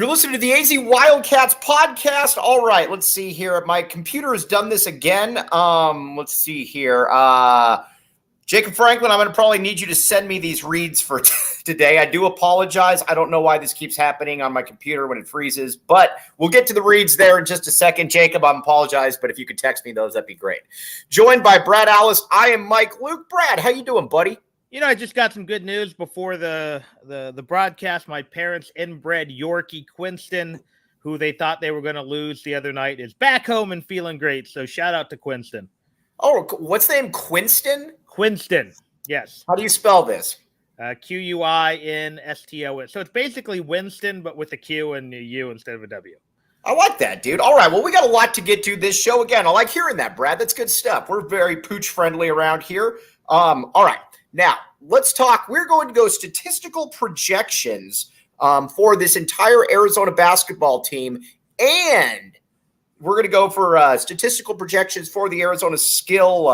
You're listening to the AZ Wildcats podcast. All right, let's see here. My computer has done this again. Let's see here. Jacob Franklin, I'm going to probably need you to send me these reads for today. I do apologize. I don't know why this keeps happening on my computer when it freezes, but we'll get to the reads there in just a second. Jacob, I apologize, but if you could text me those, that'd be great. Joined by Brad Allis, I am Mike Luke. Brad, how you doing, buddy? You know, I just got some good news before the broadcast. My parents inbred Yorkie Quinston, who they thought they were going to lose the other night, is back home and feeling great. So shout out to Quinston. Oh, what's the name? Quinston? Quinston, yes. How do you spell this? Q-U-I-N-S-T-O-N. So it's basically Winston, but with a Q and a U instead of a W. I like that, dude. All right, well, we got a lot to get to this show. Again, I like hearing that, Brad. That's good stuff. We're very pooch-friendly around here. All right. Now, let's talk. We're going to go statistical projections for this entire Arizona basketball team, and we're going to go for statistical projections for the Arizona skill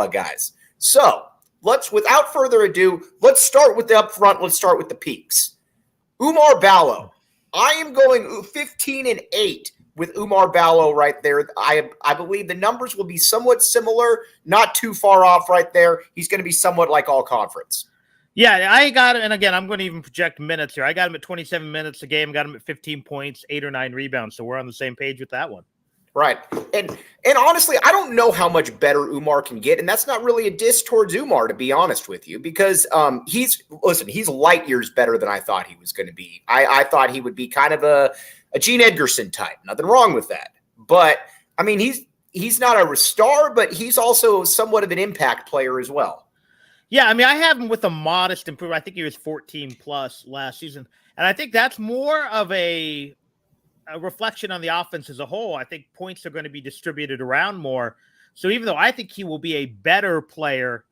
guys. So, without further ado, let's start with the up front. Let's start with the peaks. Oumar Ballo. I am going 15-8. With Oumar Ballo right there. I believe the numbers will be somewhat similar, not too far off right there. He's going to be somewhat like all conference. Yeah, I got him. And again, I'm going to even project minutes here. I got him at 27 minutes a game, got him at 15 points, 8 or 9 rebounds. So we're on the same page with that one. Right. And honestly, I don't know how much better Oumar can get. And that's not really a diss towards Oumar, to be honest with you, because he's light years better than I thought he was going to be. I thought he would be kind of a Gene Edgerson type. Nothing wrong with that. But, I mean, he's not a star, but he's also somewhat of an impact player as well. Yeah, I mean, I have him with a modest improvement. I think he was 14-plus last season. And I think that's more of a reflection on the offense as a whole. I think points are going to be distributed around more. So even though I think he will be a better player,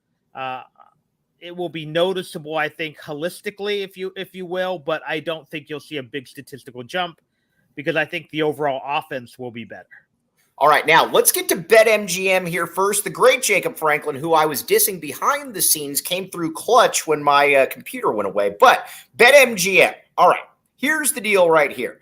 it will be noticeable, I think, holistically, if you will. But I don't think you'll see a big statistical jump, because I think the overall offense will be better. All right, now let's get to BetMGM here first. The great Jacob Franklin, who I was dissing behind the scenes, came through clutch when my computer went away. But BetMGM, all right, here's the deal right here.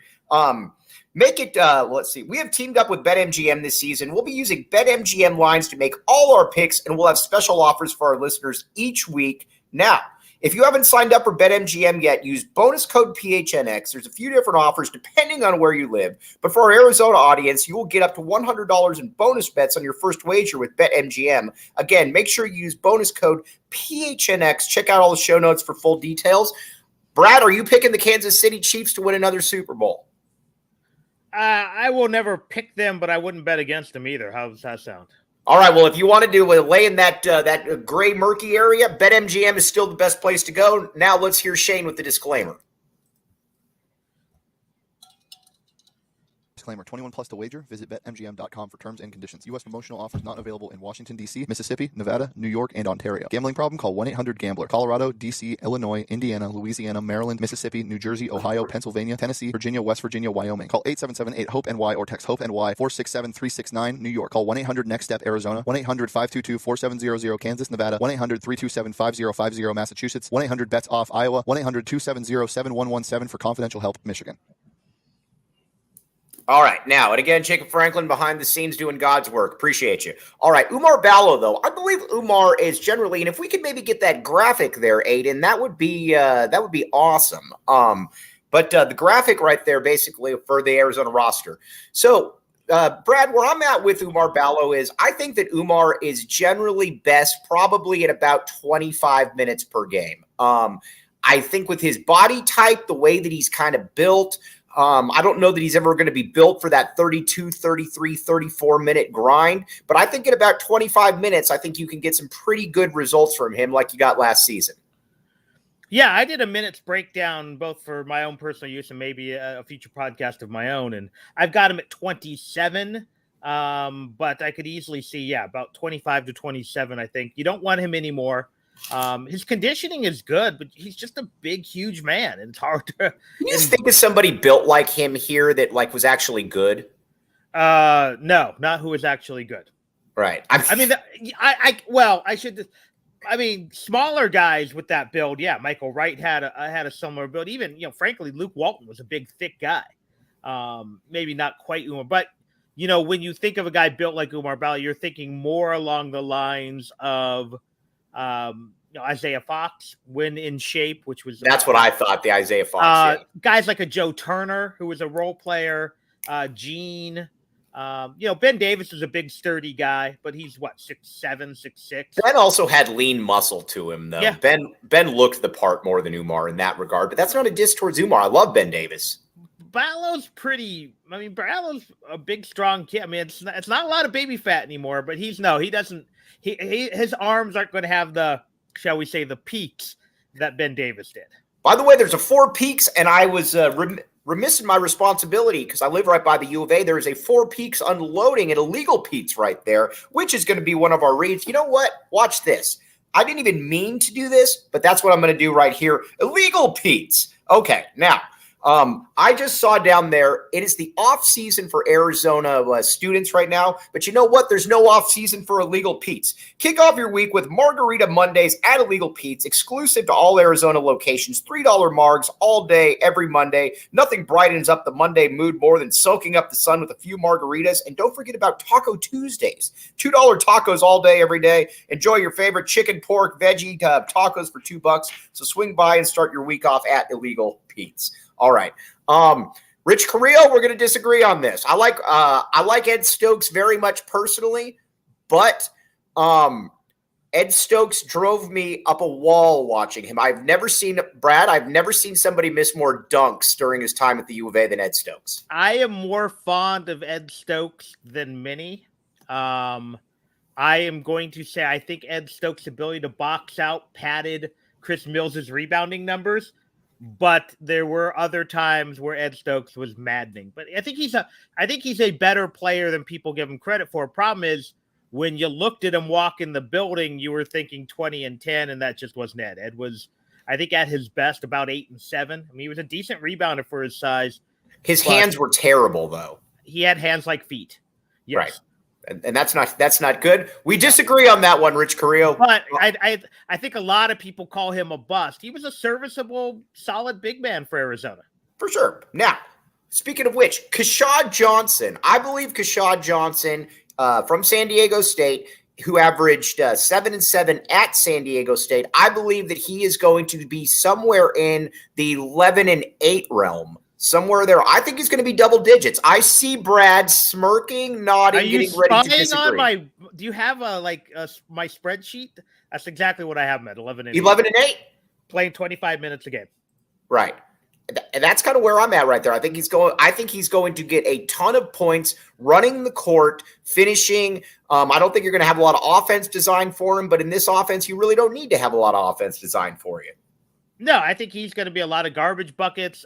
Make it, let's see. We have teamed up with BetMGM this season. We'll be using BetMGM lines to make all our picks, and we'll have special offers for our listeners each week. Now, if you haven't signed up for BetMGM yet, use bonus code PHNX. There's a few different offers depending on where you live. But for our Arizona audience, you will get up to $100 in bonus bets on your first wager with BetMGM. Again, make sure you use bonus code PHNX. Check out all the show notes for full details. Brad, are you picking the Kansas City Chiefs to win another Super Bowl? I will never pick them, but I wouldn't bet against them either. How does that sound? All right, well, if you want to lay in that gray, murky area, BetMGM is still the best place to go. Now let's hear Shane with the disclaimer. Disclaimer, 21 plus to wager. Visit BetMGM.com for terms and conditions. U.S. promotional offers not available in Washington, D.C., Mississippi, Nevada, New York, and Ontario. Gambling problem? Call 1-800-GAMBLER. Colorado, D.C., Illinois, Indiana, Louisiana, Maryland, Mississippi, New Jersey, Ohio, Pennsylvania, Tennessee, Virginia, West Virginia, Wyoming. Call 877-8-HOPE-NY or text HOPE-NY 467-369, New York. Call 1-800-NEXT-STEP, Arizona. 1-800-522-4700, Kansas, Nevada. 1-800-327-5050, Massachusetts. 1-800-BETS-OFF, Iowa. 1-800-270-7117 for confidential help, Michigan. All right. Now, and again, Jacob Franklin behind the scenes doing God's work. Appreciate you. All right. Oumar Ballo, though. I believe Oumar is generally, and if we could maybe get that graphic there, Aiden, that would be awesome. But the graphic right there, basically, for the Arizona roster. So, Brad, where I'm at with Oumar Ballo is I think that Oumar is generally best probably at about 25 minutes per game. I think with his body type, the way that he's kind of built, I don't know that he's ever going to be built for that 32, 33, 34-minute grind. But I think at about 25 minutes, I think you can get some pretty good results from him like you got last season. Yeah, I did a minutes breakdown both for my own personal use and maybe a future podcast of my own. And I've got him at 27, but I could easily see, about 25 to 27, I think. You don't want him anymore. His conditioning is good, but he's just a big, huge man, and it's hard to. Can you just think of somebody built like him here that was actually good? No, not who is actually good. Right. I should. I mean, smaller guys with that build, yeah. Michael Wright had a similar build. Even, frankly, Luke Walton was a big, thick guy. Maybe not quite Umar, but when you think of a guy built like Umar Bala, you're thinking more along the lines of Isaiah Fox when in shape, which was that's what I thought. The Isaiah Fox, guys like a Joe Turner, who was a role player, Gene. Ben Davis is a big, sturdy guy, but he's 6'7", 6'6". Ben also had lean muscle to him, though. Yeah. Ben looked the part more than Umar in that regard, but that's not a diss towards Umar. I love Ben Davis. Ballow's Ballow's a big, strong kid. I mean, it's not a lot of baby fat anymore, but he doesn't. His arms aren't going to have the, shall we say, the peaks that Ben Davis did. By the way, there's a 4 Peaks, and I was remiss in my responsibility because I live right by the U of A. There is a 4 Peaks unloading at Illegal Pete's right there, which is going to be one of our reads. You know what? Watch this. I didn't even mean to do this, but that's what I'm going to do right here. Illegal Pete's. Okay, now. I just saw down there, it is the off season for Arizona students right now, but you know what? There's no off season for Illegal Pete's. Kick off your week with Margarita Mondays at Illegal Pete's, exclusive to all Arizona locations, $3 margs all day, every Monday. Nothing brightens up the Monday mood more than soaking up the sun with a few margaritas. And don't forget about Taco Tuesdays, $2 tacos all day, every day. Enjoy your favorite chicken, pork, veggie tacos for $2. So swing by and start your week off at Illegal Pete's. All right. Rich Carrillo, we're going to disagree on this. I like Ed Stokes very much personally, but Ed Stokes drove me up a wall watching him. I've never seen somebody miss more dunks during his time at the U of A than Ed Stokes. I am more fond of Ed Stokes than many. I am going to say I think Ed Stokes' ability to box out padded Chris Mills' rebounding numbers. But there were other times where Ed Stokes was maddening. But I think he's a better player than people give him credit for. Problem is, when you looked at him walk in the building, you were thinking 20 and 10, and that just wasn't Ed. Ed was, I think, at his best about 8 and 7. I mean, he was a decent rebounder for his size. His hands were terrible, though. He had hands like feet. Yes. Right. And that's not good. We disagree on that one, Rich Carrillo. But I think a lot of people call him a bust. He was a serviceable, solid big man for Arizona. For sure. Now, speaking of which, Keshad Johnson. I believe Keshad Johnson from San Diego State, who averaged 7 and 7 at San Diego State. I believe that he is going to be somewhere in the 11 and 8 realm. Somewhere there. I think he's going to be double digits. I see Brad smirking, nodding, getting ready to disagree. Do you have my spreadsheet? That's exactly what I have him at, 11 and 8. Playing 25 minutes a game. Right. And that's kind of where I'm at right there. I think he's going to get a ton of points running the court, finishing. I don't think you're going to have a lot of offense designed for him, but in this offense, you really don't need to have a lot of offense designed for you. No, I think he's going to be a lot of garbage buckets.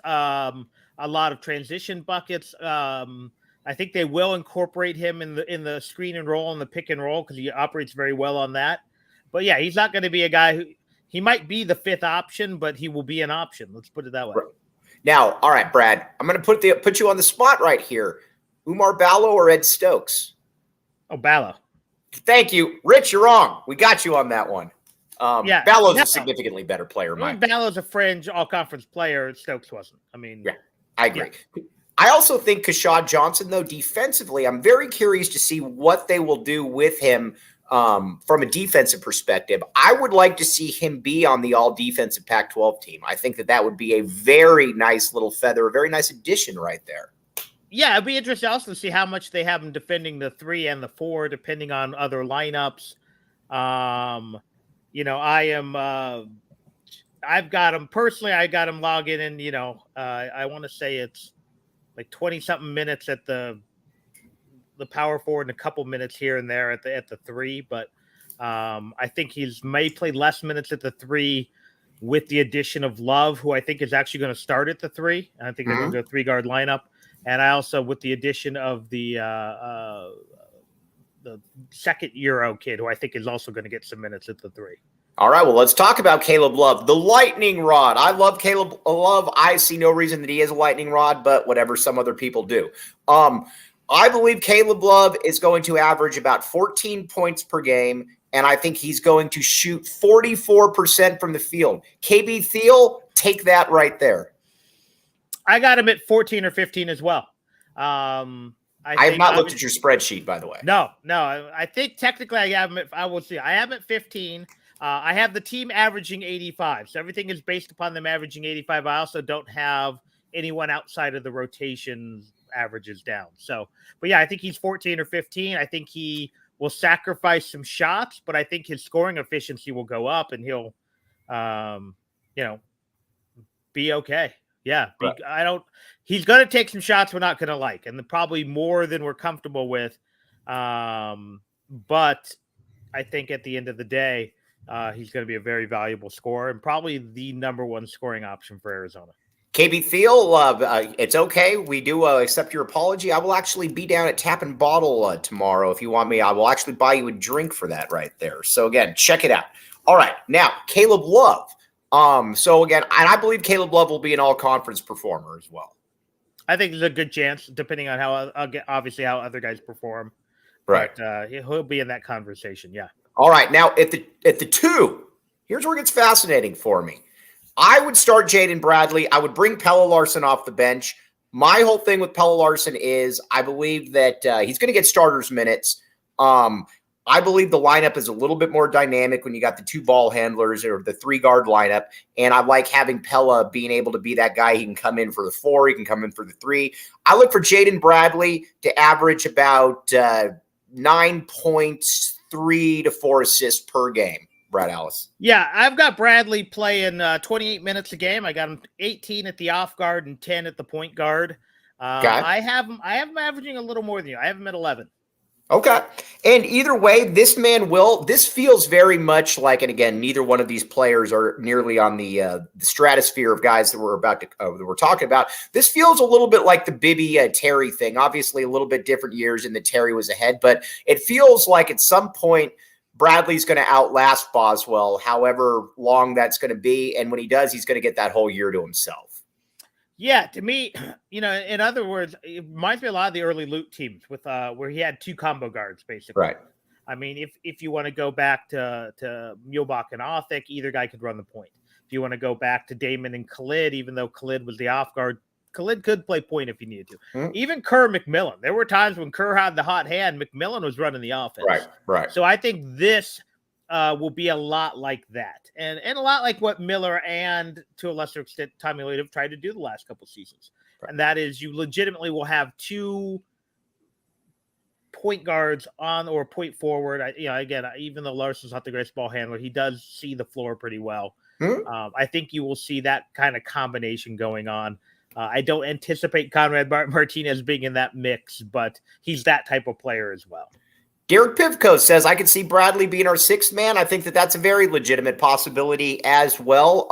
A lot of transition buckets. I think they will incorporate him in the screen and roll and the pick and roll because he operates very well on that. But yeah, he's not going to be a guy he might be the 5th option, but he will be an option. Let's put it that way. Right. Now, all right, Brad, I'm going to put you on the spot right here. Umar Ballo or Ed Stokes? Oh, Ballo. Thank you, Rich. You're wrong. We got you on that one. Ballo's a significally better player. Ballo's a fringe all-conference player. Stokes wasn't. I mean, yeah. I agree. Yeah. I also think Keshad Johnson, though, defensively, I'm very curious to see what they will do with him from a defensive perspective. I would like to see him be on the all-defensive Pac-12 team. I think that would be a very nice little feather, a very nice addition right there. Yeah, it'd be interesting also to see how much they have him defending the 3 and the 4, depending on other lineups. I've got him personally. I got him logging in. I want to say it's like 20-something minutes at the power forward and a couple minutes here and there at the 3. But I think he's may play less minutes at the 3 with the addition of Love, who I think is actually going to start at the 3. I think they're going to do a 3-guard lineup, and I also with the addition of the second Euro kid, who I think is also going to get some minutes at the 3. All right, well, let's talk about Caleb Love, the lightning rod. I love Caleb Love. I see no reason that he is a lightning rod, but whatever, some other people do. I believe Caleb Love is going to average about 14 points per game, and I think he's going to shoot 44% from the field. KB Thiel, take that right there. I got him at 14 or 15 as well. I have not looked at your spreadsheet, by the way. No. I think technically I have him I will see. I have him at 15. I have the team averaging 85. So everything is based upon them averaging 85. I also don't have anyone outside of the rotation averages down. So, but yeah, I think he's 14 or 15. I think he will sacrifice some shots, but I think his scoring efficiency will go up and he'll, be okay. Yeah. He's going to take some shots we're not going to like, and probably more than we're comfortable with. But I think at the end of the day, he's going to be a very valuable scorer and probably the number one scoring option for Arizona. KB Thiel, it's okay. We do accept your apology. I will actually be down at Tap and Bottle tomorrow. If you want me, I will actually buy you a drink for that right there. So again, check it out. All right. Now, Caleb Love. So again, and I believe Caleb Love will be an all-conference performer as well. I think there's a good chance, depending on how other guys perform. Right. But he'll be in that conversation. Yeah. All right. Now at the 2, here's where it gets fascinating for me. I would start Jaden Bradley. I would bring Pelle Larsson off the bench. My whole thing with Pelle Larsson is I believe that he's going to get starters minutes. I believe the lineup is a little bit more dynamic when you got the 2 ball handlers or the 3-guard lineup. And I like having Pelle being able to be that guy. He can come in for the 4. He can come in for the 3. I look for Jaden Bradley to average about 9.3 to 4 assists per game. Brad Ellis. Yeah, I've got Bradley playing 28 minutes a game. I got him 18 at the off guard and 10 at the point guard. I have him averaging a little more than you. I have him at 11. Okay. And either way, this feels very much like, and again, neither one of these players are nearly on the stratosphere of guys that we're talking about. This feels a little bit like the Bibby Terry thing. Obviously a little bit different years and the Terry was ahead, but it feels like at some point Bradley's going to outlast Boswell, however long that's going to be. And when he does, he's going to get that whole year to himself. Yeah, to me, in other words, it reminds me a lot of the early Luke teams with where he had 2 combo guards, basically. Right. I mean, if you want to go back to Muehlbach and Othick, either guy could run the point. If you want to go back to Damon and Khalid, even though Khalid was the off guard, Khalid could play point if he needed to. Mm-hmm. Even Kerr McMillan. There were times when Kerr had the hot hand. McMillan was running the offense. Right. So I think this will be a lot like that. And a lot like what Miller and, to a lesser extent, Tommy Lloyd have tried to do the last couple seasons. Right. And that is you legitimately will have 2 point guards on or point forward. Again, even though Larsson's not the greatest ball handler, he does see the floor pretty well. Mm-hmm. I think you will see that kind of combination going on. I don't anticipate Conrad Martinez being in that mix, but he's that type of player as well. Derek Pivko says, I could see Bradley being our 6th man. I think that's a very legitimate possibility as well.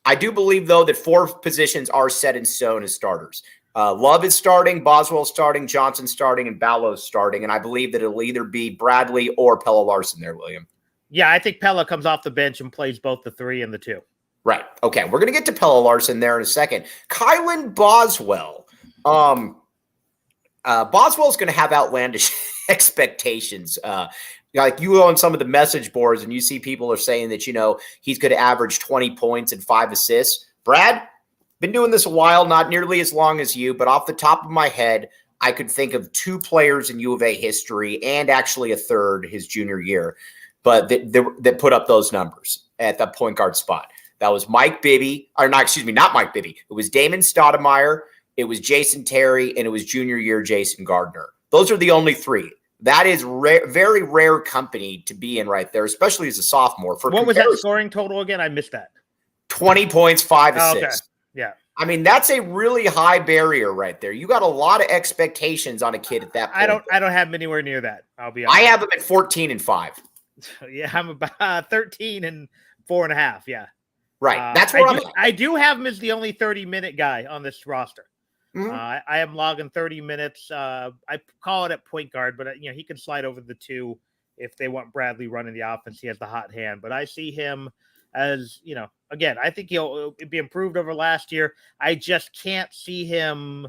I do believe, though, that 4 positions are set in stone as starters. Love is starting, Boswell starting, Johnson starting, and Ballows starting. And I believe that it'll either be Bradley or Pelle Larsson there, William. Yeah, I think Pelle comes off the bench and plays both the 3 and the 2. Right. Okay. We're going to get to Pelle Larsson there in a second. Kylan Boswell. Boswell's going to have outlandish expectations. Like you go on some of the message boards and you see people are saying that, he's going to average 20 points and 5 assists. Brad, been doing this a while, not nearly as long as you, but off the top of my head, I could think of 2 players in U of A history and actually a third his junior year, but that put up those numbers at the point guard spot. That was Mike Bibby, not Mike Bibby. It was Damon Stoudemire, it was Jason Terry, and it was junior year Jason Gardner. Those are the only 3. That is very rare company to be in right there, especially as a sophomore. What was that scoring total again? I missed that. 20 points, 5 assists. Okay. Yeah. I mean, that's a really high barrier right there. You got a lot of expectations on a kid at that point. I don't have him anywhere near that. I'll be honest. I have him at 14 and 5. Yeah, I'm about 13 and 4.5. Yeah. Right. That's where I do have him as the only 30-minute guy on this roster. Mm-hmm. I am logging 30 minutes. I call it at point guard, but he can slide over the 2 if they want Bradley running the offense. He has the hot hand, but I see him as, again, I think he'll be improved over last year. I just can't see him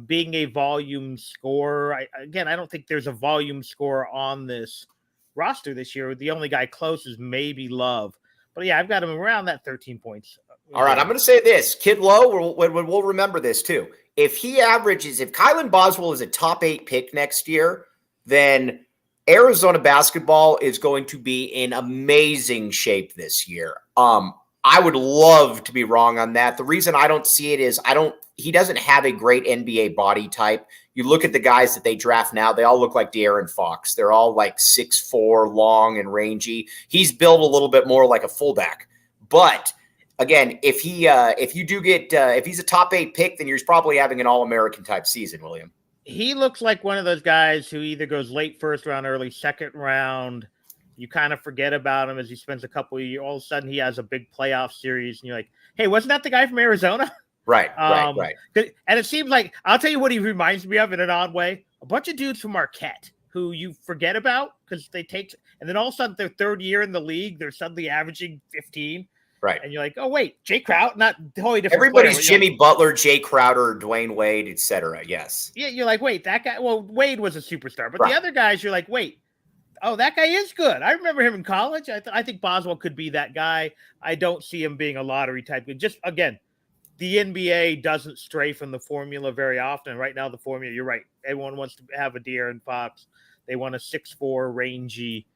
being a volume scorer. I don't think there's a volume scorer on this roster this year. The only guy close is maybe Love. But yeah, I've got him around that 13 points. All right, I'm going to say this. Kid Lowe, we'll remember this too. If Kylan Boswell is a top 8 pick next year, then Arizona basketball is going to be in amazing shape this year. I would love to be wrong on that. The reason I don't see it is he doesn't have a great NBA body type. You look at the guys that they draft now, they all look like De'Aaron Fox. They're all like 6'4", long and rangy. He's built a little bit more like a fullback. But again, if he's a top 8 pick, then you're probably having an All-American type season, William. He looks like one of those guys who either goes late first round, early second round. You kind of forget about him as he spends a couple of years. All of a sudden, he has a big playoff series, and you're like, hey, wasn't that the guy from Arizona? Right. And it seems like, I'll tell you what he reminds me of in an odd way. A bunch of dudes from Marquette who you forget about because they take – and then all of a sudden, their third year in the league, they're suddenly averaging 15. Right. And you're like, oh, wait, Jay Crowder, not totally different. Everybody's player, Jimmy Butler, Jay Crowder, Dwayne Wade, etc. Yes. Yeah, you're like, wait, that guy – well, Wade was a superstar. But right. The other guys, you're like, wait. Oh, that guy is good. I remember him in college. I think Boswell could be that guy. I don't see him being a lottery type. Just, again, the NBA doesn't stray from the formula very often. Right now, the formula, you're right. Everyone wants to have a De'Aaron Fox. They want a 6'4", rangy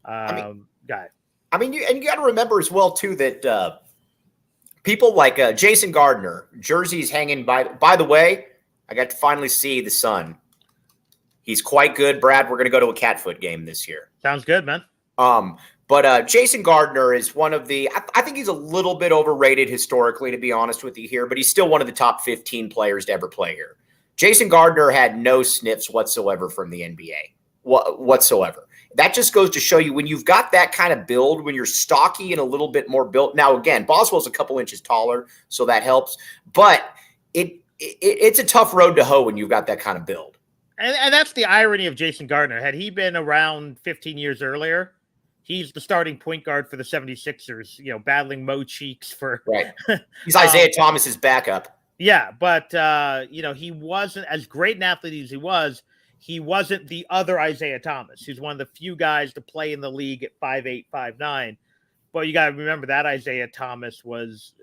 guy. I mean, you got to remember as well, too, that people like Jason Gardner, jerseys hanging by the way, I got to finally see the son. He's quite good, Brad. We're going to go to a Catfoot game this year. Sounds good, man. But Jason Gardner is one of the – I think he's a little bit overrated historically, to be honest with you here, but he's still one of the top 15 players to ever play here. Jason Gardner had no sniffs whatsoever from the NBA, whatsoever. That just goes to show you when you've got that kind of build, when you're stocky and a little bit more built. Now, again, Boswell's a couple inches taller, so that helps. But it's a tough road to hoe when you've got that kind of build. And that's the irony of Jason Gardner. Had he been around 15 years earlier, he's the starting point guard for the 76ers, battling Mo Cheeks for – right. He's Isaiah Thomas's backup. Yeah, but, he wasn't – as great an athlete as he wasn't the other Isaiah Thomas. He's one of the few guys to play in the league at 5'8", 5'9". But you got to remember that Isaiah Thomas was –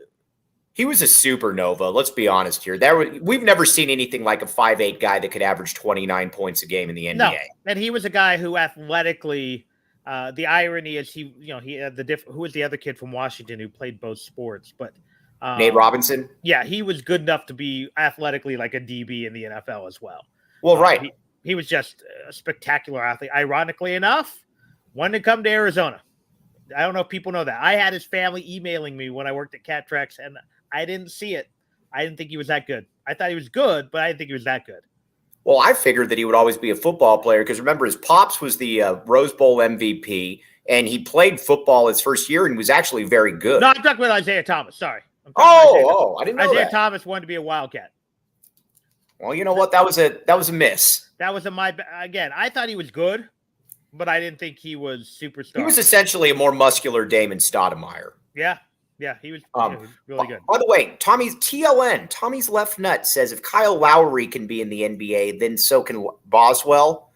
he was a supernova. Let's be honest here. We've never seen anything like a 5'8" guy that could average 29 points a game in the NBA. No, and he was a guy who athletically, the irony is he had who was the other kid from Washington who played both sports, but Nate Robinson. Yeah, he was good enough to be athletically like a DB in the NFL as well. Well, right. He was just a spectacular athlete. Ironically enough, wanted to come to Arizona. I don't know if people know that. I had his family emailing me when I worked at Cat Tracks, and I didn't see it. I didn't think he was that good. I thought he was good, but I didn't think he was that good. Well, I figured that he would always be a football player because remember, his pops was the Rose Bowl MVP, and he played football his first year and was actually very good. No, I'm talking about Isaiah Thomas. Sorry. I didn't know Isaiah that. Thomas wanted to be a Wildcat. Well, you know what? That was a miss. That was again, I thought he was good, but I didn't think he was superstar. He was essentially a more muscular Damon Stoudemire. Yeah, he was really good. By the way, Tommy's left nut says if Kyle Lowry can be in the NBA, then so can Boswell.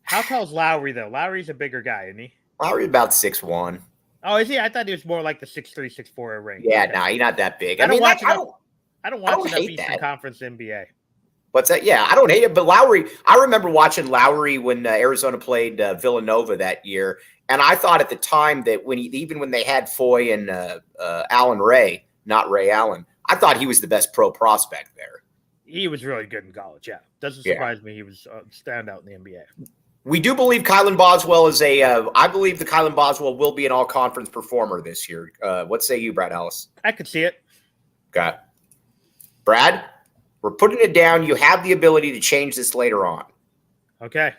How tall is Lowry, though? Lowry's a bigger guy, isn't he? Lowry's about 6'1". Oh, is he? I thought he was more like the 6'3", 6'4" range. Yeah, no, he's not that big. I don't watch enough Eastern that. Conference NBA. What's that? Yeah, I don't hate it. But Lowry, I remember watching Lowry when Arizona played Villanova that year. And I thought at the time that even when they had Foy and Allen Ray, not Ray Allen, I thought he was the best pro prospect there. He was really good in college, yeah. Doesn't surprise me he was standout in the NBA. We do believe Kylan Boswell is I believe the Kylan Boswell will be an all-conference performer this year. What say you, Brad Ellis? I could see it. Got it. Brad, we're putting it down. You have the ability to change this later on. Okay.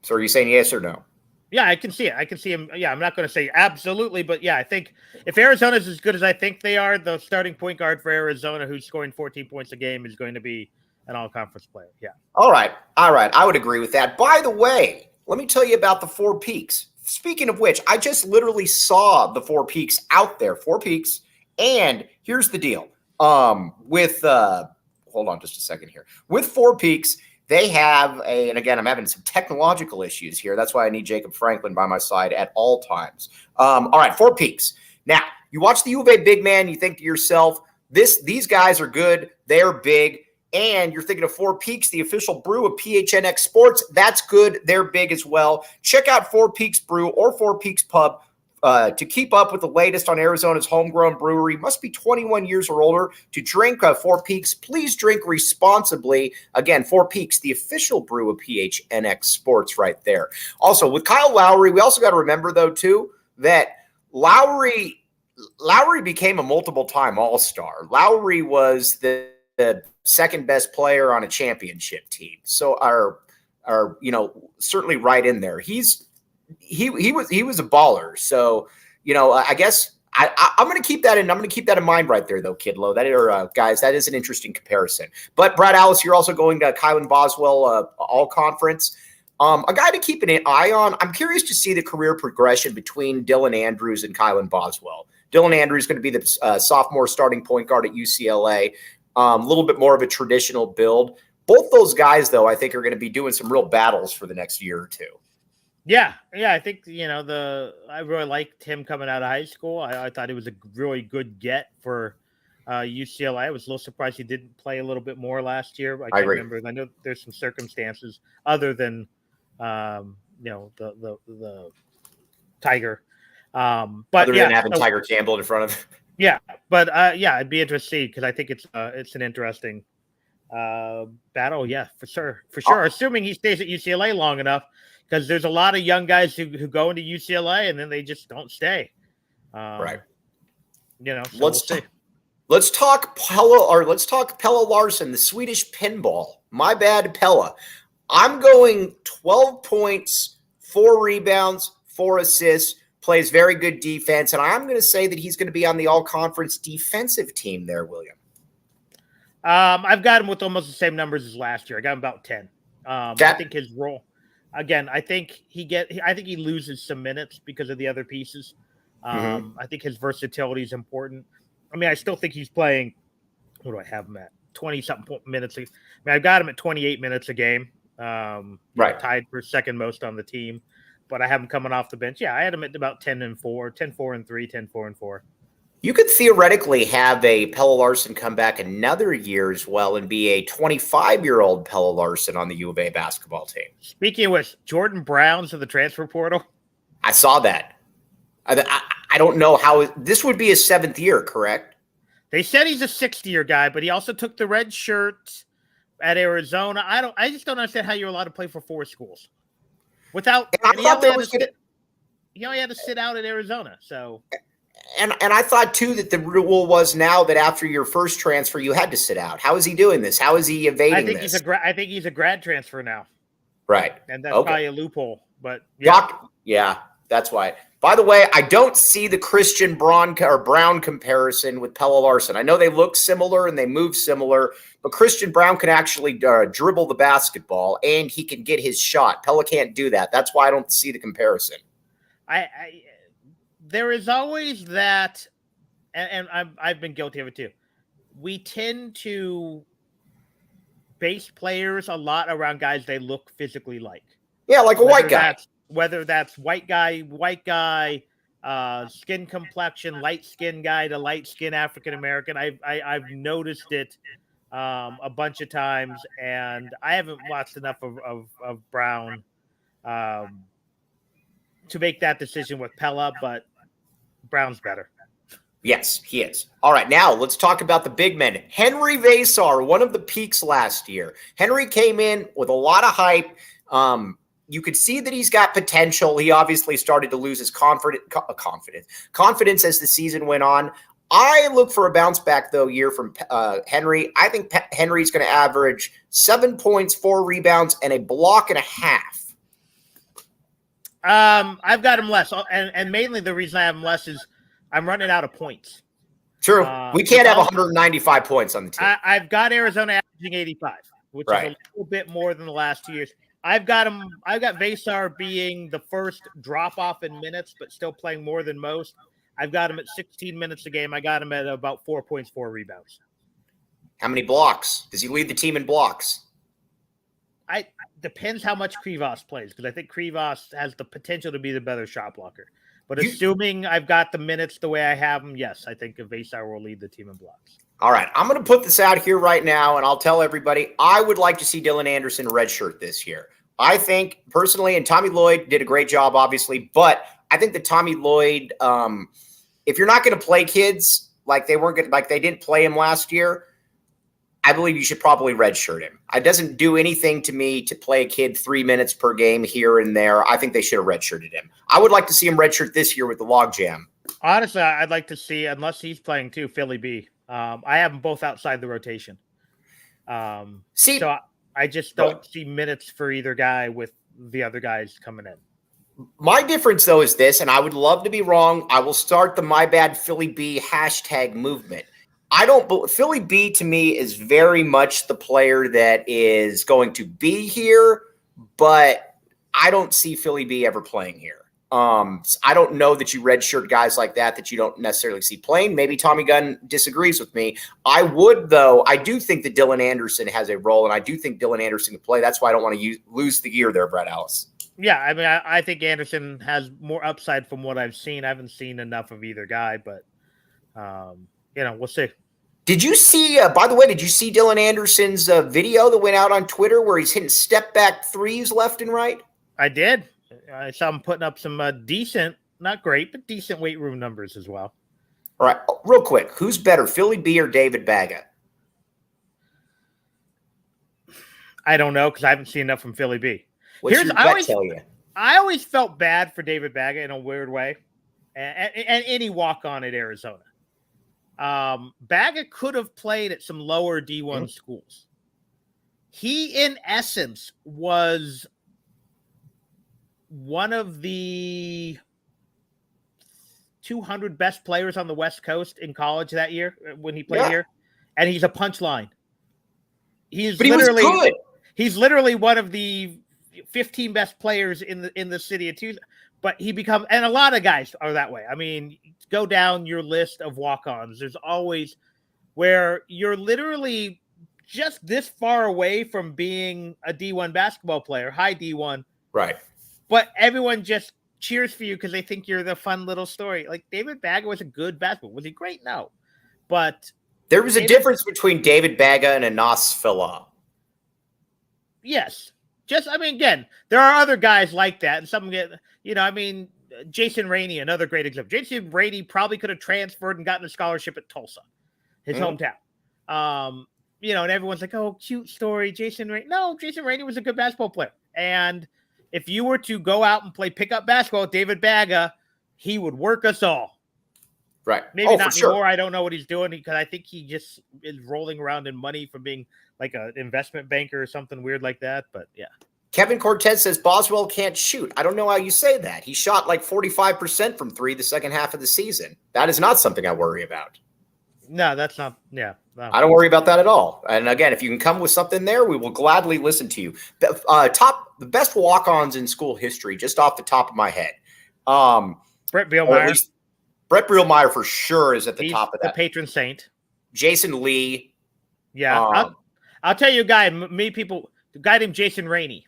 So are you saying yes or no? Yeah, I can see it. I can see him. Yeah, I'm not going to say absolutely, but yeah, I think if Arizona's as good as I think they are, the starting point guard for Arizona who's scoring 14 points a game is going to be an all-conference player. Yeah. All right. I would agree with that. By the way, let me tell you about the Four Peaks. Speaking of which, I just literally saw the Four Peaks out there. Four Peaks. And here's the deal. Hold on just a second here. With Four Peaks, They have and again, I'm having some technological issues here. That's why I need Jacob Franklin by my side at all times. All right, 4 peaks. Now, you watch the U of A big man, you think to yourself, these guys are good, they're big, and you're thinking of 4 Peaks, the official brew of PHNX Sports. That's good, they're big as well. Check out 4 Peaks Brew or 4 Peaks Pub. To keep up with the latest on Arizona's homegrown brewery, must be 21 years or older to drink 4 Peaks. Please drink responsibly. Again, 4 Peaks, the official brew of PHNX Sports right there. Also, with Kyle Lowry, we also got to remember, though, too, that Lowry became a multiple-time All-Star. Lowry was the second best player on a championship team. So certainly right in there. He was a baller. So, I guess I'm going to keep that in. I'm going to keep that in mind right there, though, Kidlow. Guys, that is an interesting comparison. But Brad Alice, you're also going to Kylan Boswell all conference. A guy to keep an eye on. I'm curious to see the career progression between Dylan Andrews and Kylan Boswell. Dylan Andrews is going to be the sophomore starting point guard at UCLA. A little bit more of a traditional build. Both those guys, though, I think are going to be doing some real battles for the next year or two. Yeah. I think I really liked him coming out of high school. I thought he was a really good get for UCLA. I was a little surprised he didn't play a little bit more last year. I can't remember. I know there's some circumstances other than the Tiger. But other than having Tiger Campbell in front of him. Yeah, but I'd be interested because I think it's an interesting battle. Yeah, for sure. Assuming he stays at UCLA long enough, because there's a lot of young guys who go into UCLA and then they just don't stay. Right. So let's talk Pelle Larsson, the Swedish pinball. My bad, Pelle. I'm going 12 points, 4 rebounds, 4 assists. Plays very good defense, and I'm going to say that he's going to be on the all-conference defensive team there, William. I've got him with almost the same numbers as last year. I got him about 10. I think his role, again, I think he loses some minutes because of the other pieces. I think his versatility is important. I mean, I still think he's playing. What do I have him at? 20-something minutes. I've got him at 28 minutes a game. Right, tied for second most on the team. But I have him coming off the bench. Yeah, I had him at about 10-4, 10-4-3, 10-4-4. You could theoretically have a Pelle Larsson come back another year as well and be a 25-year-old Pelle Larsson on the U of A basketball team. Speaking of which, Jordan Brown's in the transfer portal. I saw that. I don't know how this would be his 7th year, correct? They said he's a 6th-year guy, but he also took the red shirt at Arizona. I just don't understand how you're allowed to play for 4 schools. He only had to sit out at Arizona. So, and I thought too that the rule was now that after your first transfer you had to sit out. How is he doing this? How is he evading this? I think he's a grad transfer now. Right, and that's probably a loophole. But yeah, that's why. By the way, I don't see the Christian Brown comparison with Pelle Larsson. I know they look similar and they move similar, but Christian Brown can actually dribble the basketball and he can get his shot. Pelle can't do that. That's why I don't see the comparison. There is always that, and I've been guilty of it too. We tend to base players a lot around guys they look physically like. Yeah, like a white guy. Whether that's white guy, skin complexion, light skin guy to light skin African American. I've noticed it a bunch of times, and I haven't watched enough of Brown to make that decision with Pelle, but Brown's better. Yes, he is. All right, now let's talk about the big men. Henri Veesaar, one of the peaks last year. Henri came in with a lot of hype. You could see that he's got potential. He obviously started to lose his confidence as the season went on. I look for a bounce back, though, year from Henri. I think Henry's going to average 7 points, 4 rebounds, and a block and a half. I've got him less. And mainly the reason I have him less is I'm running out of points. True. We can't have 195 points on the team. I've got Arizona averaging 85, which is a little bit more than the last 2 years. I've got Veesaar being the first drop off in minutes, but still playing more than most. I've got him at 16 minutes a game. I got him at about 4 points, 4 rebounds. How many blocks? Does he lead the team in blocks? I depends how much Krivas plays, because I think Krivas has the potential to be the better shot blocker. But assuming I've got the minutes the way I have them, yes, I think Veesaar will lead the team in blocks. All right, I'm going to put this out here right now, and I'll tell everybody I would like to see Dylan Anderson redshirt this year. I think personally, and Tommy Lloyd did a great job, obviously, but I think that Tommy Lloyd, if you're not going to play kids like they weren't good, like they didn't play him last year, I believe you should probably redshirt him. It doesn't do anything to me to play a kid 3 minutes per game here and there. I think they should have redshirted him. I would like to see him redshirt this year with the logjam. Honestly, I'd like to see, unless he's playing too, Fili B. I have them both outside the rotation. So I just don't see minutes for either guy with the other guys coming in. My difference, though, is this, and I would love to be wrong. I will start the My Bad Fili B hashtag movement. Fili B to me is very much the player that is going to be here, but I don't see Fili B ever playing here. I don't know that you redshirt guys like that you don't necessarily see playing. Maybe Tommy Gunn disagrees with me. I would, though. I do think that Dylan Anderson has a role, and I do think Dylan Anderson can play. That's why I don't want to lose the gear there, Brett Alice. Yeah, I mean, I think Anderson has more upside from what I've seen. I haven't seen enough of either guy, but, we'll see. Did you see, by the way, did you see Dylan Anderson's video that went out on Twitter where he's hitting step-back threes left and right? I did. I saw him putting up some decent, not great, but decent weight room numbers as well. All right, real quick, who's better, Fili B or David Bagga? I don't know, because I haven't seen enough from Fili B. What's your gut tell you? I always felt bad for David Bagga in a weird way, and any walk-on at Arizona. Bagga could have played at some lower D1 schools. He, in essence, was one of the 200 best players on the West Coast in college that year when he played here, and he's a punchline. He was good. He's literally one of the 15 best players in the city of Tucson. But and a lot of guys are that way. I mean, go down your list of walk-ons. There's always where you're literally just this far away from being a D1 basketball player, high D1. Right. But everyone just cheers for you because they think you're the fun little story. Like David Bagga was a good basketball. Was he great? No. But there was a difference between David Bagga and Anas Fila. Yes. Again, there are other guys like that. And some get, Jason Rainey, another great example. Jason Rainey probably could have transferred and gotten a scholarship at Tulsa, his hometown. And everyone's like, oh, cute story, Jason Rainey. No, Jason Rainey was a good basketball player. And if you were to go out and play pickup basketball with David Bagga, he would work us all. Right. Maybe not anymore. Sure. I don't know what he's doing because I think he just is rolling around in money from being like an investment banker or something weird like that. But yeah. Kevin Cortez says Boswell can't shoot. I don't know how you say that. He shot like 45% from three the second half of the season. That is not something I worry about. No, that's not. Yeah. No. I don't worry about that at all. And again, if you can come with something there, we will gladly listen to you. The best walk-ons in school history, just off the top of my head. Brett Bielmeyer. Brett Bielmeyer for sure is at the top of that. The patron saint. Jason Lee. Yeah. I'll tell you a guy, the guy named Jason Rainey.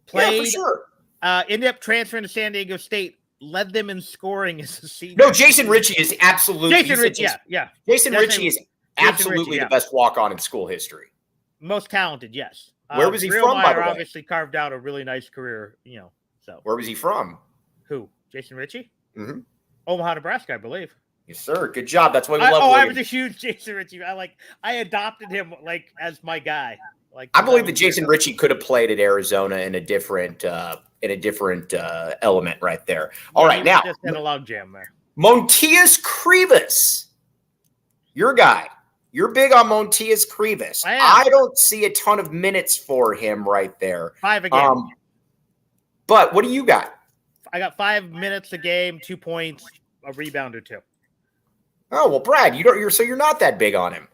Played, for sure. Ended up transferring to San Diego State, led them in scoring as a senior. No, Jason Ritchie is absolutely. Jason Ritchie, yeah. Jason Ritchie is absolutely the best walk-on in school history. Most talented, yes. Where was he from, by the way? Obviously carved out a really nice career, So where was he from? Who? Jason Ritchie? Mm-hmm. Omaha, Nebraska, I believe. Yes, sir. Good job. That's why we love. I was a huge Jason Ritchie. I adopted him as my guy. I believe that Jason Ritchie could have played at Arizona in a different element right there. All right, now just had a log jam there. Motiejus Krivas, your guy. You're big on Motiejus Krivas. I don't see a ton of minutes for him right there. 5 a game. But what do you got? I got 5 minutes a game, 2 points, a rebound or 2. Oh well, Brad, you're not that big on him.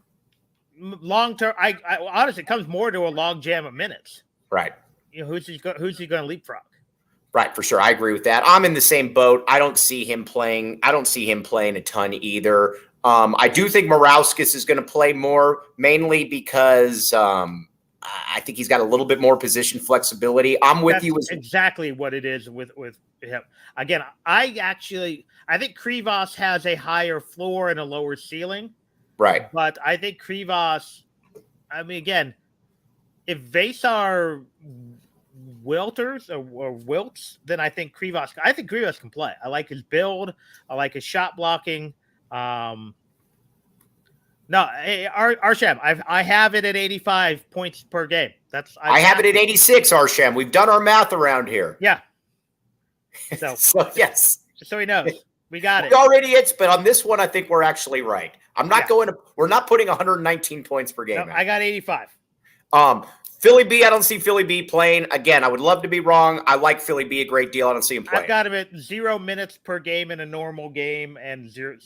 Long term, I honestly, it comes more to a log jam of minutes. Right. Who's he going to leapfrog? Right, for sure. I agree with that. I'm in the same boat. I don't see him playing a ton either. I do think Murauskas is going to play more, mainly because I think he's got a little bit more position flexibility. I'm with you. Exactly what it is with him. Again, I think Krivas has a higher floor and a lower ceiling. Right. But I think Krivas, again, if Veesaar wilters or wilts, then I think Krivas can play. I like his build. I like his shot blocking. No, hey, Arshem, I have it at 85 points per game. I have it at 86, Arshem. We've done our math around here. Yeah. So yes. So he knows. We got it. We are idiots, but on this one, I think we're actually right. We're not putting 119 points per game. No, I got 85. Fili B, I don't see Fili B playing. Again, I would love to be wrong. I like Fili B a great deal. I don't see him playing. I've got him at 0 minutes per game in a normal game and 0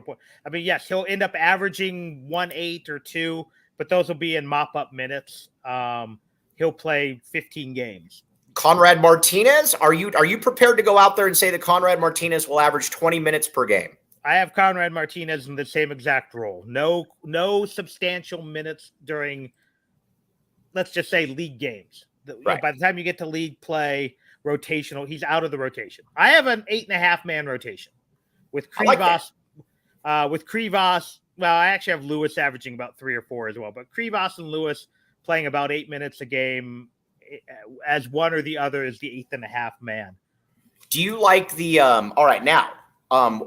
point. Yes, he'll end up averaging 1.8 or 2, but those will be in mop-up minutes. He'll play 15 games. Conrad Martinez, are you prepared to go out there and say that Conrad Martinez will average 20 minutes per game? I have Conrad Martinez in the same exact role. No substantial minutes during, let's just say, league games. Right. By the time you get to league play, rotational, he's out of the rotation. I have an 8.5-man rotation with Krivas. With Krivas, well, I actually have Lewis averaging about 3 or 4 as well, but Krivas and Lewis playing about 8 minutes a game as one or the other is the 8.5 man. Do you like the all right, now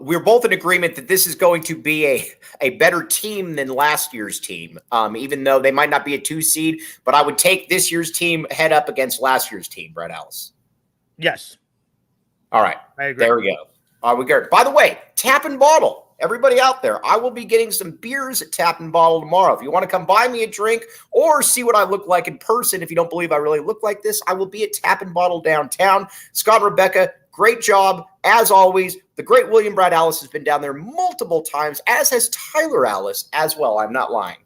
we're both in agreement that this is going to be a better team than last year's team, even though they might not be a 2 seed, but I would take this year's team head up against last year's team, Brett Ellis. Yes. All right. I agree. There we go. We got. By the way, Tap and Bottle. Everybody out there, I will be getting some beers at Tap and Bottle tomorrow. If you want to come buy me a drink or see what I look like in person, if you don't believe I really look like this, I will be at Tap and Bottle downtown. Scott and Rebecca, great job. As always, the great William Brad Alice has been down there multiple times, as has Tyler Alice as well. I'm not lying.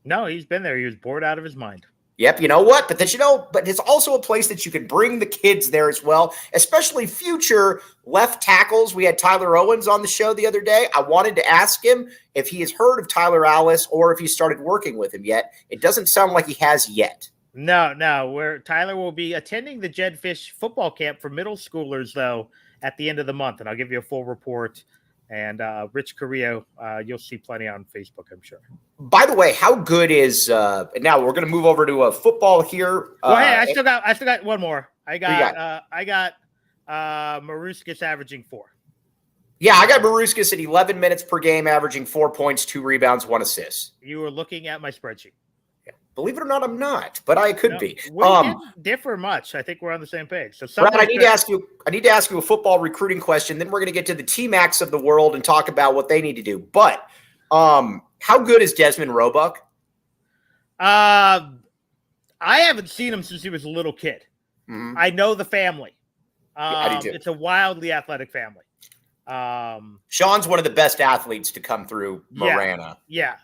No, he's been there. He was bored out of his mind. Yep, you know what? But it's also a place that you can bring the kids there as well, especially future left tackles. We had Tyler Owens on the show the other day. I wanted to ask him if he has heard of Tyler Alice or if he started working with him yet. It doesn't sound like he has yet. No. Tyler will be attending the Jedd Fisch football camp for middle schoolers, though, at the end of the month, and I'll give you a full report. And Rich Carrillo, you'll see plenty on Facebook, I'm sure. By the way, how good is now we're going to move over to football here. Well, hey, I still got one more. I got Murauskas averaging 4. Yeah, I got Murauskas at 11 minutes per game, averaging 4 points, 2 rebounds, 1 assist. You were looking at my spreadsheet. Yeah. Believe it or not, I'm not, but I could be. We didn't differ much. I think we're on the same page. So, Brad, I need to ask you a football recruiting question. Then we're going to get to the T-Macs of the world and talk about what they need to do. But how good is Desmond Roebuck? I haven't seen him since he was a little kid. Mm-hmm. I know the family. I do too. It's a wildly athletic family. Sean's one of the best athletes to come through Marana. Yeah.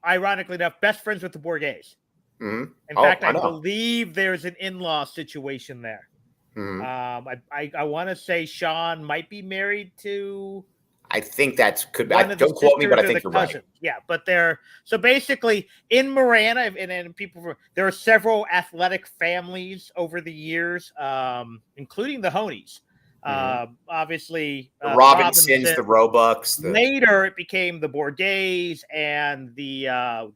Ironically enough, best friends with the Borghese. Mm-hmm. In fact, I believe there's an in-law situation there. Mm-hmm. I want to say Sean might be married to. I think that could be. Don't quote me, but I think you're right. Yeah, but so basically in Marana, and there are several athletic families over the years, including the Honies. Obviously, the Robinsons, the Roebucks. Later, it became the Borghese and the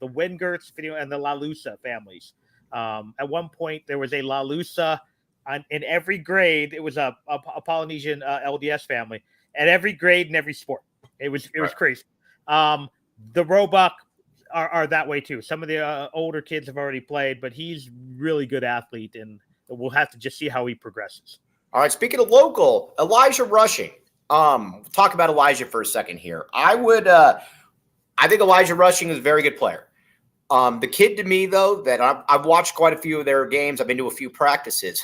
Wengerts and the LaLusa families. At one point, there was a LaLusa in every grade. It was a Polynesian LDS family at every grade and every sport. It was crazy. The Roebuck are that way too. Some of the older kids have already played, but he's really good athlete, and we'll have to just see how he progresses. All right, speaking of local, Elijah Rushing. Talk about Elijah for a second here. I think Elijah Rushing is a very good player. The kid to me, though, that I've watched quite a few of their games. I've been to a few practices.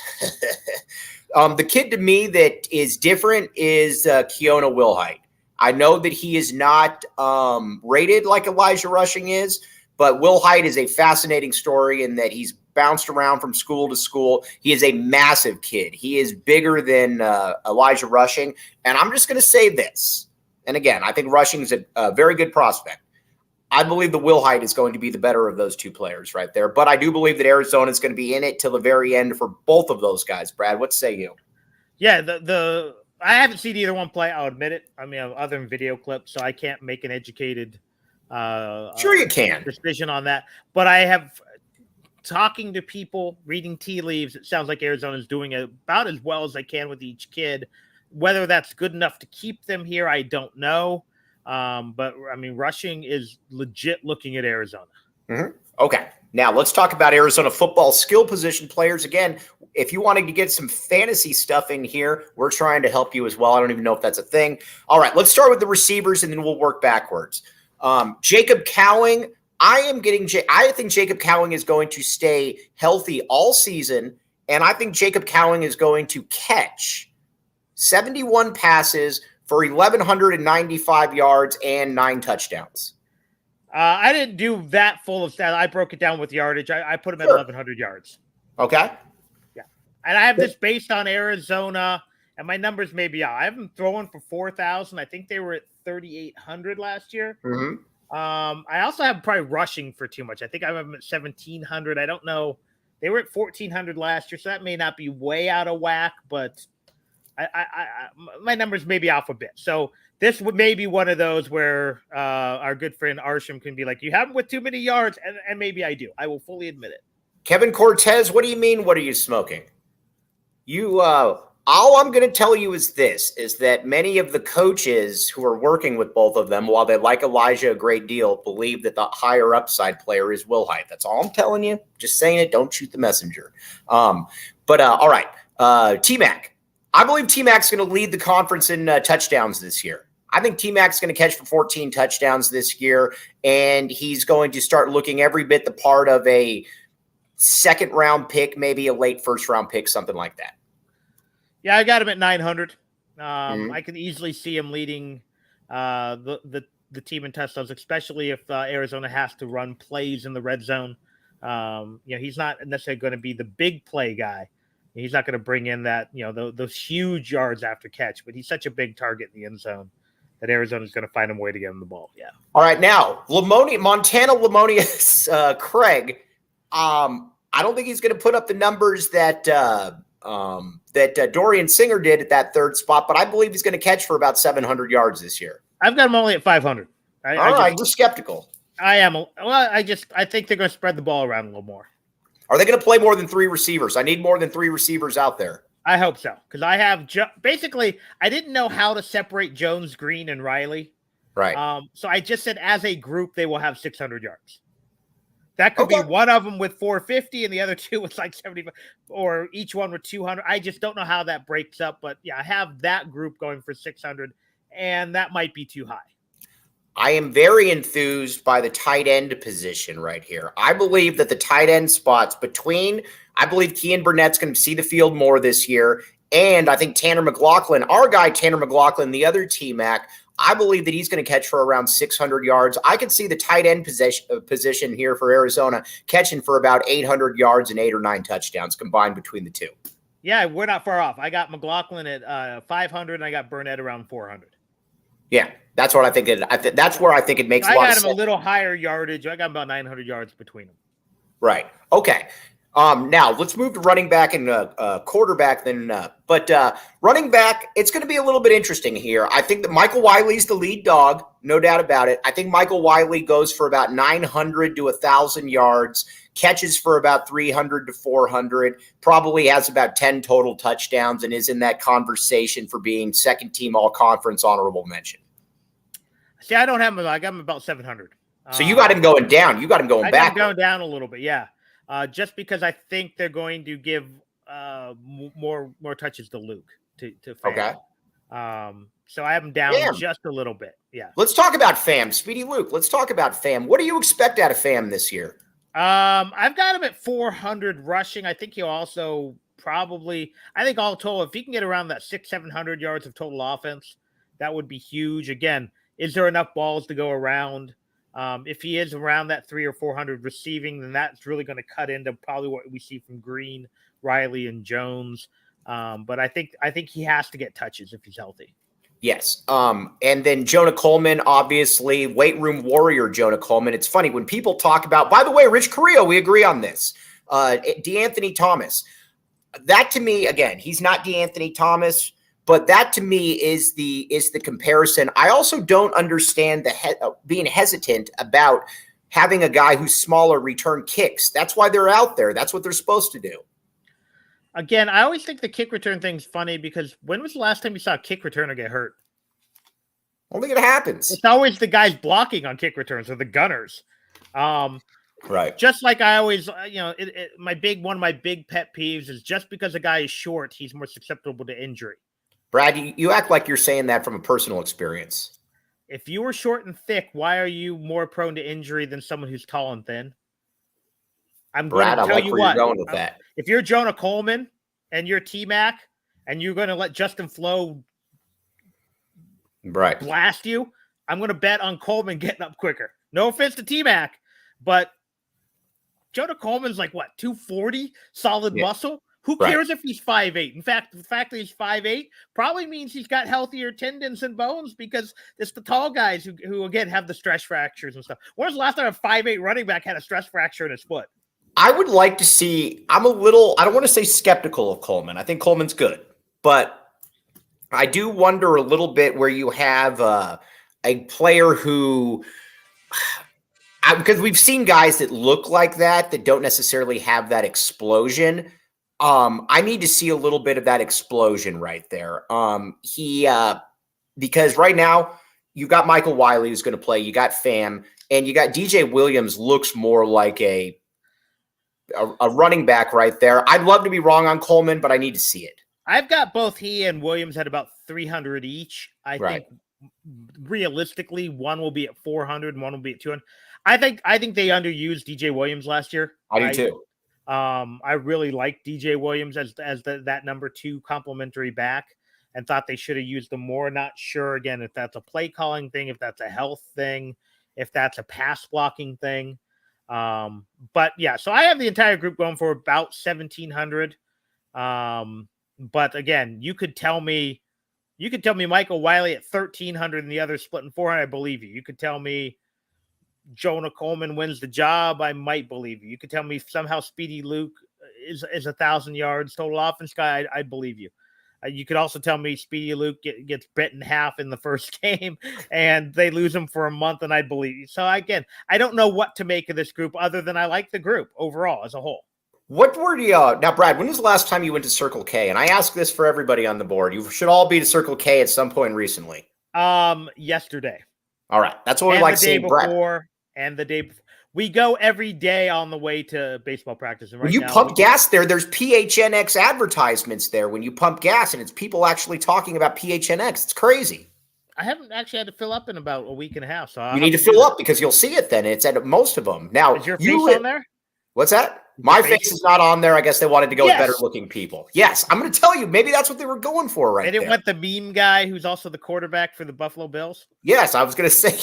The kid to me that is different is Keona Wilhite. I know that he is not rated like Elijah Rushing is, but Wilhite is a fascinating story in that he's bounced around from school to school. He is a massive kid. He is bigger than Elijah Rushing. And I'm just going to say this. And again, I think Rushing is a very good prospect. I believe the will height is going to be the better of those two players right there. But I do believe that Arizona is going to be in it till the very end for both of those guys. Brad, what say you? Yeah, I haven't seen either one play. I'll admit it. I mean, other than video clips, so I can't make an educated Sure you can. decision on that. But I have talking to people, reading tea leaves. It sounds like Arizona is doing about as well as they can with each kid. Whether that's good enough to keep them here, I don't know. But I mean, rushing is legit looking at Arizona. Mm-hmm. Okay. Now let's talk about Arizona football skill position players. Again, if you wanted to get some fantasy stuff in here, we're trying to help you as well. I don't even know if that's a thing. All right, let's start with the receivers and then we'll work backwards. Jacob Cowing, I think Jacob Cowing is going to stay healthy all season, and I think Jacob Cowing is going to catch 71 passes for 1,195 yards and 9 touchdowns. I didn't do that full of stats. I broke it down with yardage. I put him at 1,100 yards. Okay. Yeah. And I have this based on Arizona, and my numbers may be out. I have them throwing for 4,000. I think they were at 3,800 last year. Mm-hmm. I also have probably rushing for too much. I think I have them at 1,700. I don't know. They were at 1,400 last year, so that may not be way out of whack, but my numbers may be off a bit. So this would maybe one of those where our good friend Arsham can be like, you have him with too many yards, and maybe I do. I will fully admit it. Kevin Cortez, what do you mean? What are you smoking? All I'm going to tell you is that many of the coaches who are working with both of them, while they like Elijah a great deal, believe that the higher upside player is Will Height. That's all I'm telling you. Just saying it. Don't shoot the messenger. All right. T-Mac. I believe T-Mac's going to lead the conference in touchdowns this year. I think T-Mac's going to catch for 14 touchdowns this year, and he's going to start looking every bit the part of a second-round pick, maybe a late first-round pick, something like that. Yeah, I got him at 900. I can easily see him leading the team in touchdowns, especially if Arizona has to run plays in the red zone. He's not necessarily going to be the big play guy. He's not going to bring in that, those huge yards after catch, but he's such a big target in the end zone that Arizona's going to find a way to get him the ball. Yeah. All right. Now, Montana Lemonious-Craig. I don't think he's going to put up the numbers that Dorian Singer did at that third spot, but I believe he's going to catch for about 700 yards this year. I've got him only at 500. You're skeptical. I am. I think they're going to spread the ball around a little more. Are they going to play more than 3 receivers? I need more than 3 receivers out there. I hope so, because I have basically I didn't know how to separate Jones, Green, and Riley. Right. So I just said as a group they will have 600 yards. That could be one of them with 450 and the other 2 with like 75, or each one with 200. I just don't know how that breaks up, but yeah, I have that group going for 600, and that might be too high. I am very enthused by the tight end position right here. I believe that the tight end spots I believe Kean Burnett's going to see the field more this year. And I think Tanner McLaughlin, our guy Tanner McLaughlin, the other T-Mac, I believe that he's going to catch for around 600 yards. I could see the tight end position here for Arizona catching for about 800 yards and 8 or 9 touchdowns combined between the two. Yeah, we're not far off. I got McLaughlin at 500, and I got Burnett around 400. Yeah, that's what I think. That's where I think it makes a lot of sense. I got him a little higher yardage. I got about 900 yards between them. Right. Okay. Now let's move to running back and quarterback. But running back, it's going to be a little bit interesting here. I think that Michael Wiley's the lead dog, no doubt about it. I think Michael Wiley goes for about 900 to 1,000 yards, catches for about 300 to 400, probably has about 10 total touchdowns, and is in that conversation for being second team all-conference honorable mention. See, I don't have him. I got him about 700. So you got him going down. You got him going back. I got him going down a little bit, yeah. Just because I think they're going to give more touches to Luke to Fam. Okay. So I have him down just a little bit. Yeah. Let's talk about Fam. Speedy Luke. Let's talk about Fam. What do you expect out of Fam this year? I've got him at 400 rushing. I think he'll also I think all told, if he can get around that 600-700 yards of total offense, that would be huge. Again, is there enough balls to go around? If he is around that 300 or 400 receiving, then that's really going to cut into probably what we see from Green, Riley, and Jones. But I think he has to get touches if he's healthy. Yes. And then Jonah Coleman, obviously, weight room warrior Jonah Coleman. It's funny when people talk about, by the way, Rich Carrillo, we agree on this. DeAnthony Thomas. That to me, again, he's not DeAnthony Thomas, but that to me is the comparison. I also don't understand being hesitant about having a guy who's smaller return kicks. That's why they're out there. That's what they're supposed to do. Again, I always think the kick return thing's funny because when was the last time you saw a kick returner get hurt? I don't think it happens. It's always the guys blocking on kick returns or the gunners. Right. Just like I always, one of my big pet peeves is just because a guy is short, he's more susceptible to injury. Brad, you act like you're saying that from a personal experience. If you were short and thick, why are you more prone to injury than someone who's tall and thin? Brad, I like where you're going with that. If you're Jonah Coleman and you're T-Mac and you're going to let Justin Flo blast you, I'm going to bet on Coleman getting up quicker. No offense to T-Mac, but Jonah Coleman's like, 240? Solid muscle? Who cares if he's 5'8"? In fact, the fact that he's 5'8" probably means he's got healthier tendons and bones because it's the tall guys who again, have the stress fractures and stuff. When was the last time a 5'8" running back had a stress fracture in his foot? I would like to see – I don't want to say skeptical of Coleman. I think Coleman's good. But I do wonder a little bit where you have a player who – because we've seen guys that look like that don't necessarily have that explosion. I need to see a little bit of that explosion right there. Because right now you got Michael Wiley who's going to play. You got Pham. And you got DJ Williams looks more like a running back right there. I'd love to be wrong on Coleman, but I need to see it. I've got both he and Williams at about 300 each. I think realistically, one will be at 400 and one will be at 200. I think they underused DJ Williams last year. I do too. I really liked DJ Williams as that number 2 complimentary back and thought they should have used them more. Not sure again if that's a play calling thing, if that's a health thing, if that's a pass blocking thing. But yeah, so I have the entire group going for about 1,700. But again, you could tell me Michael Wiley at 1,300 and the other splitting 400. I believe you. You could tell me Jonah Coleman wins the job. I might believe you. You could tell me somehow Speedy Luke is 1,000 yards total offense guy. I believe you. You could also tell me Speedy Luke gets bit in half in the first game and they lose him for a month, and I believe you. So again, I don't know what to make of this group other than I like the group overall as a whole. What were you now, Brad? When was the last time you went to Circle K? And I ask this for everybody on the board. You should all be to Circle K at some point recently. Yesterday. All right, that's what we like seeing, Brad. And the day before. We go every day on the way to baseball practice. And when you pump gas there's PHNX advertisements there when you pump gas, and it's people actually talking about PHNX. It's crazy. I haven't actually had to fill up in about a week and a half. So you need to fill up because you'll see it then. It's at most of them. Now, is your face on there? What's that? My face is not on there. I guess they wanted to go with better-looking people. Yes, I'm going to tell you, maybe that's what they were going for right there. And it went the meme guy who's also the quarterback for the Buffalo Bills? Yes, I was going to say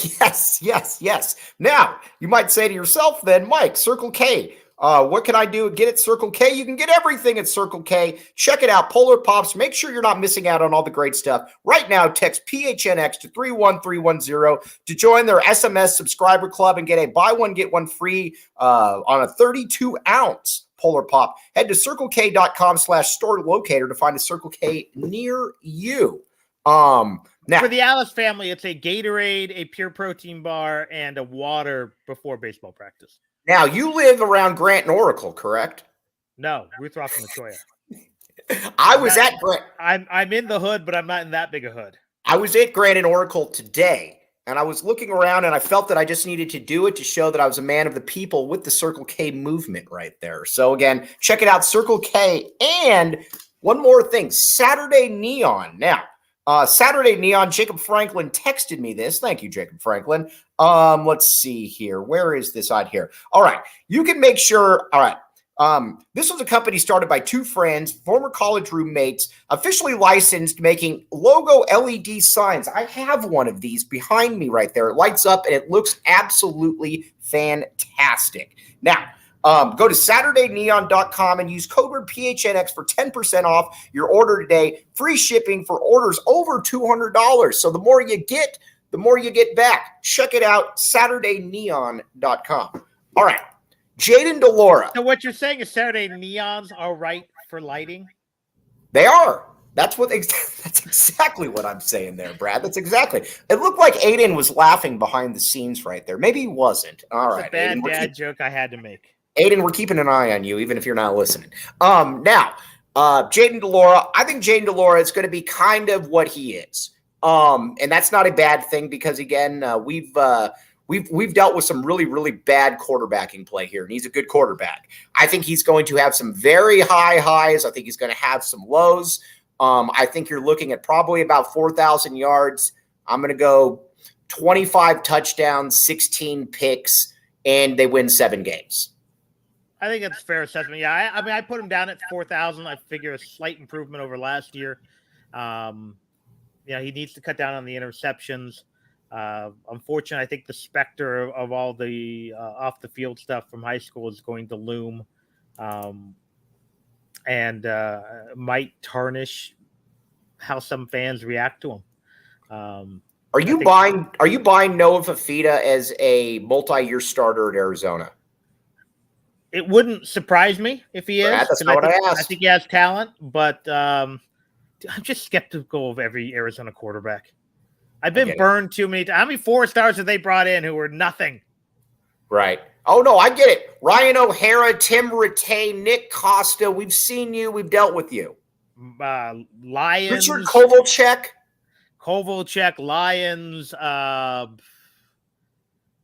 yes. Now, you might say to yourself then, Mike, Circle K, what can I do to get at Circle K? You can get everything at Circle K. Check it out, Polar Pops. Make sure you're not missing out on all the great stuff. Right now, text PHNX to 31310 to join their SMS subscriber club and get a buy one, get one free on a 32-ounce Polar Pop. Head to CircleK.com/store locator to find a Circle K near you. Now, for the Alice family, it's a Gatorade, a pure protein bar, and a water before baseball practice. Now, you live around Grant and Oracle, correct? No, Ruth Rock and Latoya. I was at Grant. I'm in the hood, but I'm not in that big a hood. I was at Grant and Oracle today, and I was looking around, and I felt that I just needed to do it to show that I was a man of the people with the Circle K movement right there. So, again, check it out, Circle K. And one more thing, Saturday Neon. Now, Saturday Neon, Jacob Franklin texted me this. Thank you, Jacob Franklin. Let's see here. Where is this on here? All right. You can make sure. All right. This was a company started by 2 friends, former college roommates, officially licensed, making logo LED signs. I have one of these behind me right there. It lights up and it looks absolutely fantastic. Now, Go to SaturdayNeon.com and use code word PHNX for 10% off your order today. Free shipping for orders over $200. So the more you get, the more you get back. Check it out, SaturdayNeon.com. All right, Jayden de Laura. So what you're saying is Saturday neons are right for lighting? They are. That's exactly what I'm saying there, Brad. That's exactly. It looked like Aiden was laughing behind the scenes right there. Maybe he wasn't. All right, It's a bad Aiden, dad joke I had to make. Aiden, we're keeping an eye on you, even if you're not listening. Now, Jayden de Laura. I think Jayden de Laura is going to be kind of what he is, and that's not a bad thing because again, we've dealt with some really, really bad quarterbacking play here, and he's a good quarterback. I think he's going to have some very high highs. I think he's going to have some lows. I think you're looking at probably about 4,000 yards. I'm going to go 25 touchdowns, 16 picks, and they win 7 games. I think that's a fair assessment. Yeah, I mean, I put him down at 4,000. I figure a slight improvement over last year. He needs to cut down on the interceptions. Unfortunately, I think the specter of all the off the field stuff from high school is going to loom, and might tarnish how some fans react to him. Are you buying Noah Fifita as a multi-year starter at Arizona? It wouldn't surprise me if he is. That's not what I asked. I think he has talent, but I'm just skeptical of every Arizona quarterback. I've been burned too many times. How many 4-stars have they brought in who were nothing? Right. Oh, no, I get it. Ryan O'Hara, Tim Rattay, Nick Costa. We've seen you. We've dealt with you. Lions. Richard Kovalchuk, Lions. I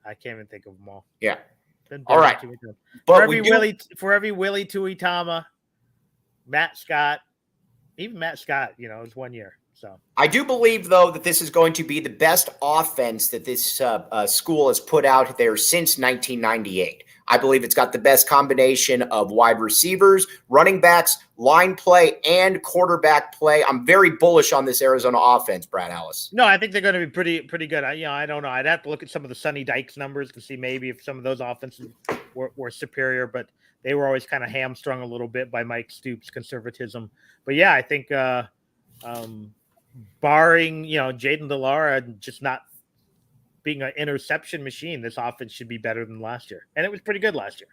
can't even think of them all. Yeah. All right. For every Willie Tuitama, Matt Scott, even Matt Scott, it was 1 year. So I do believe, though, that this is going to be the best offense that this school has put out there since 1998. I believe it's got the best combination of wide receivers, running backs, line play, and quarterback play. I'm very bullish on this Arizona offense, Brad Ellis. No, I think they're going to be pretty good. I don't know. I'd have to look at some of the Sonny Dykes numbers to see maybe if some of those offenses were superior, but they were always kind of hamstrung a little bit by Mike Stoops' conservatism. But yeah, I think barring Jayden de Laura just not being an interception machine, this offense should be better than last year, and it was pretty good last year.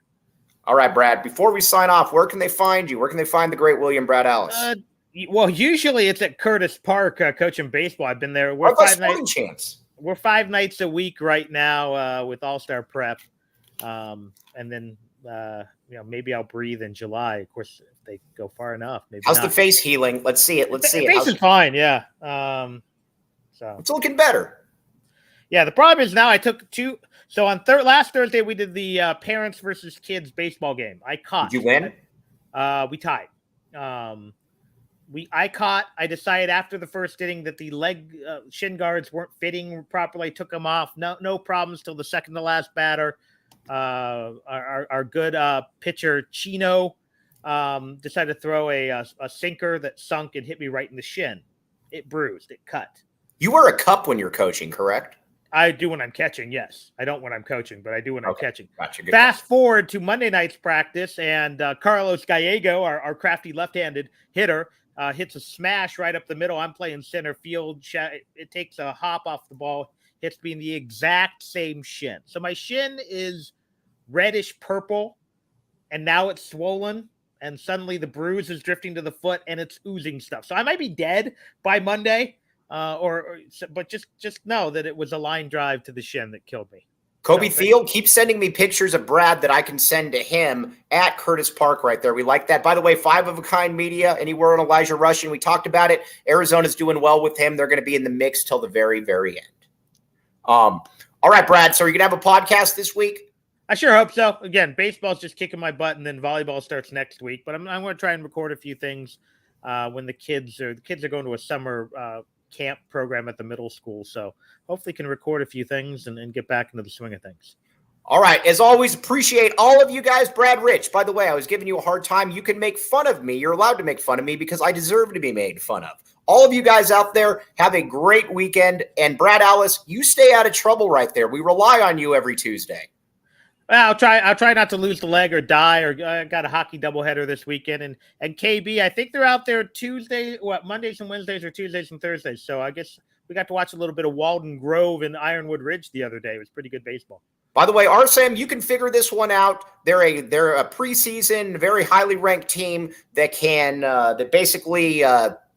All right, Brad, before we sign off, where can they find you? Where can they find the great William Brad Ellis? Well, usually it's at Curtis Park coaching baseball. I've been there. We're 5 nights a week right now with All-Star Prep, and then maybe I'll breathe in July. Of course, if they go far enough. Maybe how's not. the face healing? Let's see it. The face is fine. Yeah. So it's looking better. Yeah. The problem is now I took 2. So on last Thursday we did the parents versus kids baseball game. I caught. Did you win? We tied. I caught. I decided after the first inning that the leg shin guards weren't fitting properly. Took them off. No problems till the second to last batter. Our good pitcher Chino decided to throw a sinker that sunk and hit me right in the shin. It bruised. It cut. You wear a cup when you're coaching, correct? I do when I'm catching, yes. I don't when I'm coaching, but I do when I'm catching. Gotcha. Fast forward to Monday night's practice, and Carlos Gallego, our crafty left-handed hitter, hits a smash right up the middle. I'm playing center field. It takes a hop off the ball, hits me in the exact same shin. So my shin is reddish purple, and now it's swollen, and suddenly the bruise is drifting to the foot, and it's oozing stuff. So I might be dead by Monday. But just know that it was a line drive to the shin that killed me. Kobe Field, keep sending me pictures of Brad that I can send to him at Curtis Park right there. We like that. By the way, 5 of a kind media, anywhere on Elijah Rushing. We talked about it. Arizona's doing well with him. They're going to be in the mix till the very, very end. All right, Brad. So are you going to have a podcast this week? I sure hope so. Again, baseball's just kicking my butt, and then volleyball starts next week. But I'm going to try and record a few things when the kids are going to a summer camp program at the middle school. So hopefully can record a few things and get back into the swing of things. All right. As always, appreciate all of you guys. Brad Rich, by the way, I was giving you a hard time. You can make fun of me. You're allowed to make fun of me because I deserve to be made fun of. All of you guys out there, have a great weekend. And Brad Ellis, you stay out of trouble right there. We rely on you every Tuesday. Well, I'll try not to lose the leg or die. Or I got a hockey doubleheader this weekend, and KB. I think they're out there Mondays and Wednesdays, or Tuesdays and Thursdays. So I guess we got to watch a little bit of Walden Grove and Ironwood Ridge the other day. It was pretty good baseball. By the way, RSM, you can figure this one out. They're a preseason, very highly ranked team that can that basically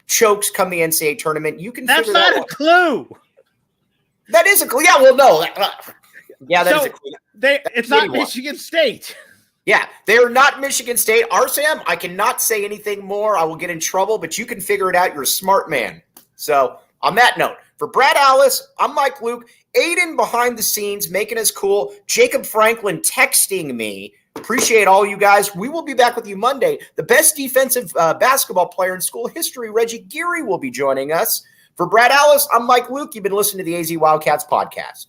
chokes come the NCAA tournament. You can. That's figure not that a one. clue. That is a clue. Yeah, well, no. Yeah, that is a clue. It's not Michigan State. Yeah, they are not Michigan State. RSM, I cannot say anything more. I will get in trouble, but you can figure it out. You're a smart man. So on that note, for Brad Alice, I'm Mike Luke. Aiden behind the scenes, making us cool. Jacob Franklin texting me. Appreciate all you guys. We will be back with you Monday. The best defensive basketball player in school history, Reggie Geary, will be joining us. For Brad Alice, I'm Mike Luke. You've been listening to the AZ Wildcats podcast.